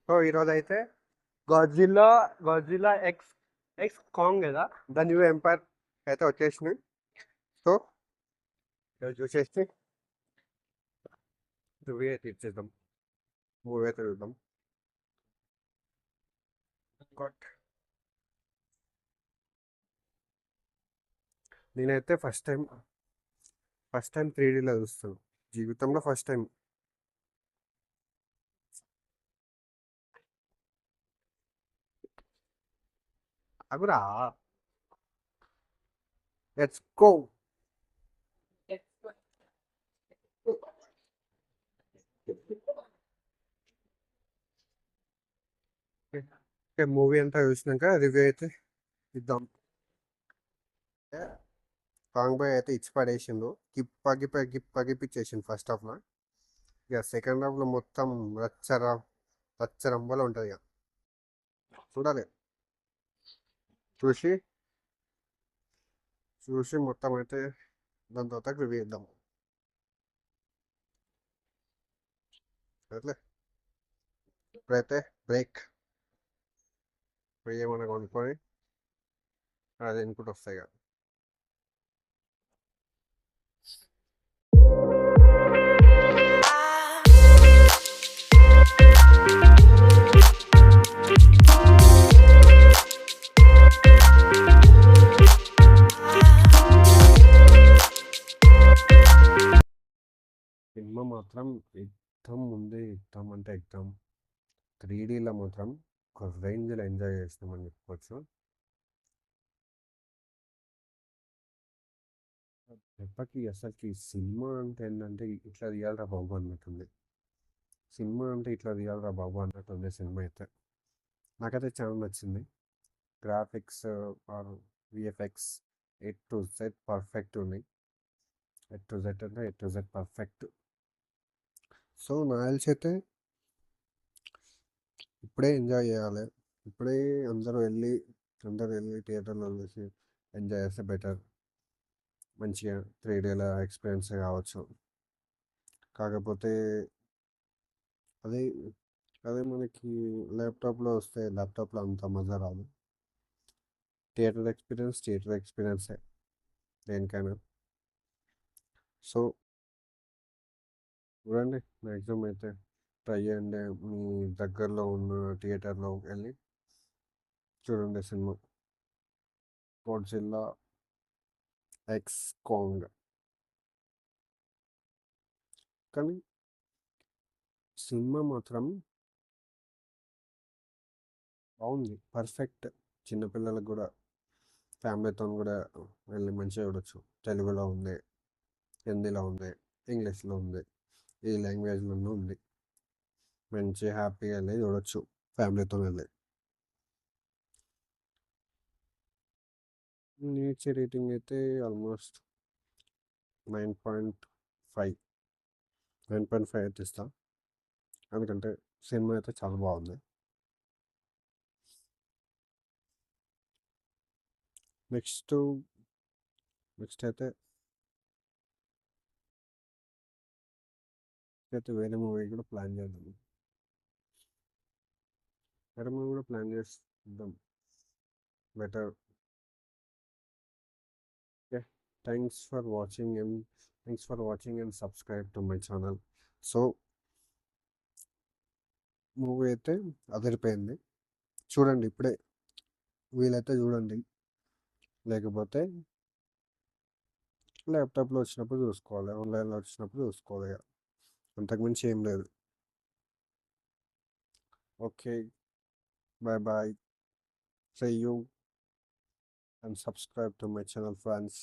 So ఈరోజు అయితే Godzilla Godzilla X X Kong కదా ద న్యూ ఎంపైర్ అయితే వచ్చేసినాయి. సో ఈరోజు చూసేసి రివ్యూ అయితే ఇచ్చేద్దాం, మూవీ అయితే చూద్దాం. Got- నేనైతే ఫస్ట్ టైం 3Dలో చూస్తాను జీవితంలో ఫస్ట్ టైం. అగురా, లెట్స్ గో. మూవీ అంతా చూసినాక రివ్యూ అయితే ఇద్దాం. కాంగ్ బాయ్ అయితే ఇచ్చి పడేసిండు, పగిపిచ్చేసిండు ఫస్ట్ హాఫ్లో. ఇక సెకండ్ హాఫ్లో మొత్తం రచ్చరంబలు ఉంటుంది. ఇక చూడాలి, చూసి చూసి మొత్తం అయితే దాని తర్వాత రివ్యూ ఇద్దాం. అట్లే ఇప్పుడైతే బ్రేక్, పోయి ఏమైనా కొనుక్కొని అది ఇన్పుట్ వస్తాయి కదా. సినిమా మాత్రం ఎగ్దమ్ ఉంది, ఎగ్దమ్ అంటే ఎగ్దమ్. 3Dలో మాత్రం ఒక రేంజ్లో ఎంజాయ్ చేస్తామని చెప్పుకోవచ్చు. ఎప్పటికీ అసలుకి సినిమా అంటే ఏంటంటే ఇట్లా తీయాలరా బాబు అన్నట్టుంది. సినిమా అంటే ఇట్లా తీయాలరా బాబు అన్నట్టుంది సినిమా అయితే. నాకైతే చాలా నచ్చింది. Graphics or VFX A to Z perfect ఉన్నాయి. A to Z అంటే A to Z perfect. So నా తెలిసి అయితే ఇప్పుడే ఎంజాయ్ చేయాలి. ఇప్పుడే అందరూ వెళ్ళి థియేటర్లో చూసి ఎంజాయ్ చేస్తే బెటర్. మంచిగా 3Dలో ఎక్స్పీరియన్స్ కావచ్చు. కాకపోతే అదే అదే మనకి ల్యాప్టాప్లో వస్తే ల్యాప్టాప్లో అంత మజా రాదు. థియేటర్ ఎక్స్పీరియన్సే దేనికైనా. సో చూడండి, మ్యాక్సిమం అయితే ట్రై చేయండి, మీ దగ్గరలో ఉన్న థియేటర్లో వెళ్ళి చూడండి సినిమా గాడ్జిల్లా ఎక్స్ కాంగ్. కానీ సినిమా మాత్రం బాగుంది, పర్ఫెక్ట్. చిన్నపిల్లలకు కూడా, ఫ్యామిలీతో కూడా వెళ్ళి మంచిగా చూడొచ్చు. తెలుగులో ఉంది, హిందీలో ఉంది, ఇంగ్లీష్లో ఉంది, ఈ లాంగ్వేజ్లోనూ ఉంది. మంచి హ్యాపీగా వెళ్ళి చూడొచ్చు ఫ్యామిలీతో వెళ్ళి. నేచర్ రేటింగ్ అయితే ఆల్మోస్ట్ 9.5 9.5 అయితే ఇస్తా. ఎందుకంటే సినిమా అయితే చాలా బాగుంది. నెక్స్ట్ నెక్స్ట్ అయితే వేరే మూవీ కూడా ప్లాన్ చేద్దాం. వేరే మూవీ కూడా ప్లాన్ చేద్దాం better. Okay, thanks for watching and subscribe to my channel. So movie అయితే అదిరిపోయింది. చూడండి ఇప్పుడే, వీలైతే చూడండి, లేకపోతే ల్యాప్టాప్లో వచ్చినప్పుడు చూసుకోవాలి, ఆన్లైన్లో వచ్చినప్పుడు చూసుకోవాలి. అంతకుమించి ఏం లేదు. Okay, bye bye, see you and subscribe to my channel, friends.